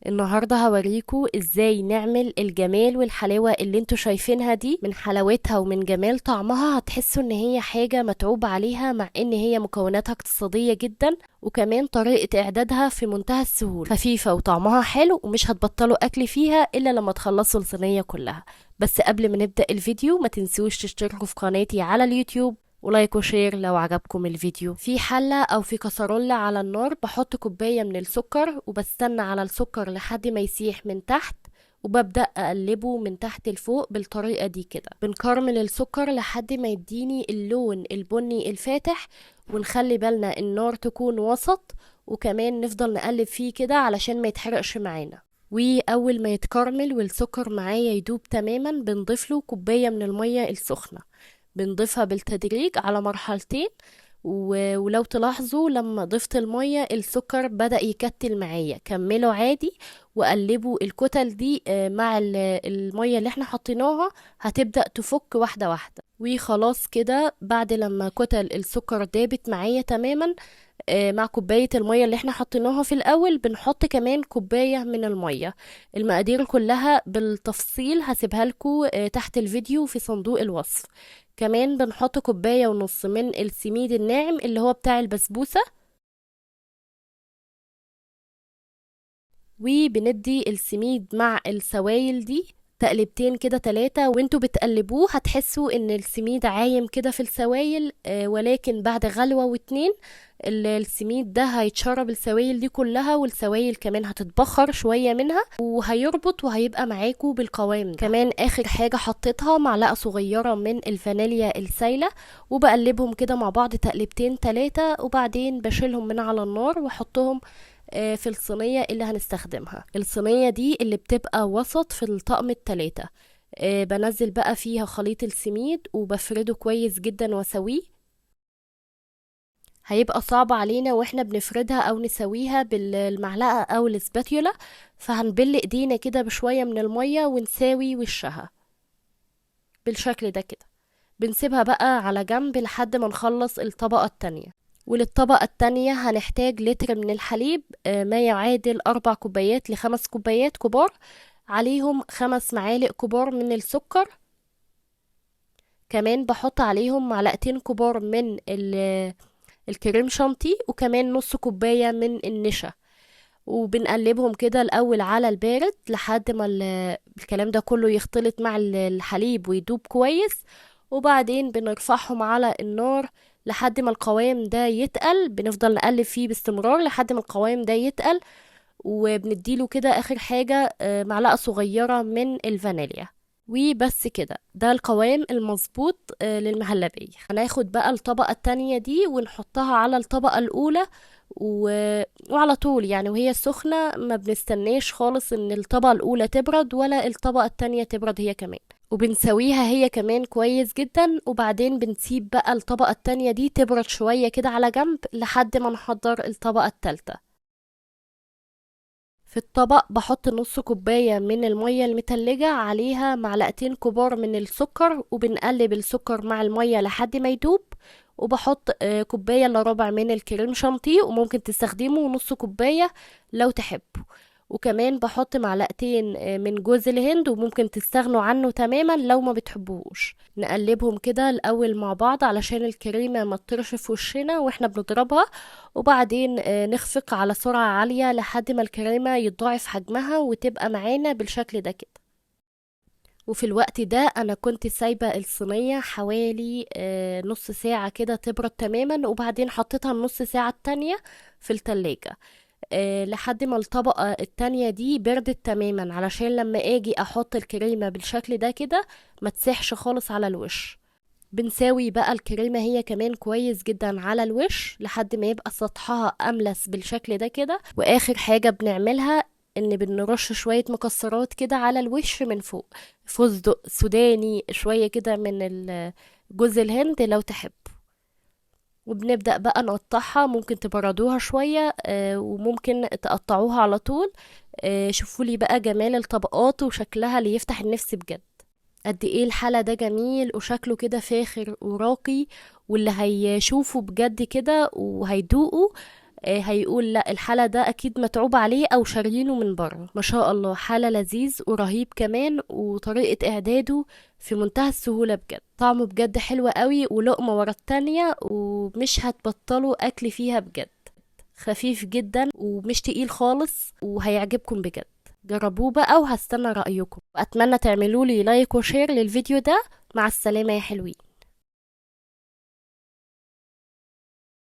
النهاردة هوريكم ازاي نعمل الجمال والحلاوة اللي انتوا شايفينها دي. من حلاوتها ومن جمال طعمها هتحسوا ان هي حاجة متعوب عليها، مع ان هي مكوناتها اقتصادية جدا، وكمان طريقة اعدادها في منتهى السهولة، خفيفة وطعمها حلو، ومش هتبطلوا اكل فيها الا لما تخلصوا الصينية كلها. بس قبل ما نبدأ الفيديو ما تنسوش تشتركوا في قناتي على اليوتيوب، ولايك وشير لو عجبكم الفيديو. في حلة او في كسرولة على النار بحط كوباية من السكر، وبستنى على السكر لحد ما يسيح من تحت، وببدأ أقلبه من تحت لفوق بالطريقة دي كده. بنكرمل السكر لحد ما يديني اللون البني الفاتح، ونخلي بالنا النار تكون وسط، وكمان نفضل نقلب فيه كده علشان ما يتحرقش معانا. وأول ما يتكرمل والسكر معايا يدوب تماما بنضيف له كوباية من المية السخنة. بنضيفها بالتدريج على مرحلتين، ولو تلاحظوا لما ضفت المية السكر بدأ يكتل معايا، كملوا عادي وقلبوا الكتل دي مع المية اللي احنا حطيناها، هتبدأ تفك واحدة واحدة. وخلاص كده بعد لما كتل السكر دابت معايا تماما، مع كوباية المية اللي احنا حطيناها في الأول بنحط كمان كوباية من المية. المقادير كلها بالتفصيل هسيبها لكم تحت الفيديو في صندوق الوصف. كمان بنحط كوباية ونص من السميد الناعم اللي هو بتاع البسبوسة، وبندي السميد مع السوائل دي تقلبتين كده 3، وانتوا بتقلبوه هتحسوا ان السميد عايم كده في السوائل، ولكن بعد غلوة واتنين السميد ده هيتشرب السوائل دي كلها، والسوائل كمان هتتبخر شوية منها وهيربط وهيبقى معاكوا بالقوام ده. كمان اخر حاجة حطيتها معلقة صغيرة من الفانيليا السايلة، وبقلبهم كده مع بعض تقلبتين 3، وبعدين بشيلهم من على النار واحطهم في الصينية اللي هنستخدمها. الصينية دي اللي بتبقى وسط في الطقم التلاتة. بنزل بقى فيها خليط السميد وبفرده كويس جدا واسويه. هيبقى صعب علينا واحنا بنفردها او نسويها بالمعلقة او الاسباتيولا، فهنبل ايدينا كده بشوية من المية ونساوي وشها بالشكل ده كده. بنسيبها بقى على جنب لحد ما نخلص الطبقة التانية. وللطبقة التانية هنحتاج لتر من الحليب، ما يعادل 4 كوبايات ل5 كوبايات كبار، عليهم 5 معالق كبار من السكر. كمان بحط عليهم معلقتين كبار من الكريم شانتي، وكمان نص كوباية من النشا. وبنقلبهم كده الأول على البارد لحد ما الكلام ده كله يختلط مع الحليب ويدوب كويس، وبعدين بنرفعهم على النار لحد ما القوام ده يتقل. بنفضل نقلب فيه باستمرار لحد ما القوام ده يتقل، وبنديله كده آخر حاجة معلقة صغيرة من الفانيليا. وبس كده، ده القوام المظبوط للمهلبية. هناخد بقى الطبقة التانية دي ونحطها على الطبقة الأولى، و... وعلى طول يعني وهي سخنة، ما بنستناش خالص ان الطبقة الأولى تبرد ولا الطبقة التانية تبرد هي كمان، وبنسويها هي كمان كويس جدا. وبعدين بنسيب بقى الطبقة التانية دي تبرد شوية كده على جنب لحد ما نحضر الطبقة التالتة. في الطبق بحط نص كوباية من المية المتلجة، عليها معلقتين كبار من السكر، وبنقلب السكر مع المية لحد ما يدوب. وبحط كوباية الا ربع من الكريم شانتيه، وممكن تستخدموا نص كوباية لو تحبوا. وكمان بحط معلقتين من جوز الهند، وممكن تستغنوا عنه تماما لو ما بتحبوش. نقلبهم كده الاول مع بعض علشان الكريمة ما تطرش في وشنا واحنا بنضربها، وبعدين نخفق على سرعة عالية لحد ما الكريمة يتضاعف حجمها وتبقى معانا بالشكل ده كده. وفي الوقت ده انا كنت سايبة الصينية حوالي نص ساعة كده تبرد تماما، وبعدين حطيتها النص ساعة التانية في التلاجة لحد ما الطبقة التانية دي بردت تماما، علشان لما اجي احط الكريمة بالشكل ده كده ما تسيحش خالص على الوش. بنساوي بقى الكريمة هي كمان كويس جدا على الوش لحد ما يبقى سطحها أملس بالشكل ده كده. وآخر حاجة بنعملها ان بنرش شوية مكسرات كده على الوش من فوق، فستق سوداني شوية كده من جوز الهند لو تحب. وبنبدأ بقى نقطعها، ممكن تبردوها شوية وممكن تقطعوها على طول. شوفوا لي بقى جمال الطبقات وشكلها اللي يفتح النفس بجد. قد ايه الحلا ده جميل وشكله كده فاخر وراقي، واللي هيشوفه بجد كده وهيدوقه هيقول لا الحلا ده اكيد متعوب عليه او شاريينه من بره. ما شاء الله، حلا لذيذ ورهيب كمان، وطريقة اعداده في منتهى السهولة بجد. طعمه بجد حلو قوي، ولقمة ورا التانية، ومش هتبطلوا اكل فيها بجد. خفيف جدا ومش تقيل خالص، وهيعجبكم بجد. جربوه بقى وهستنى رأيكم، واتمنى تعملوا لي لايك وشير للفيديو ده. مع السلامة يا حلوين.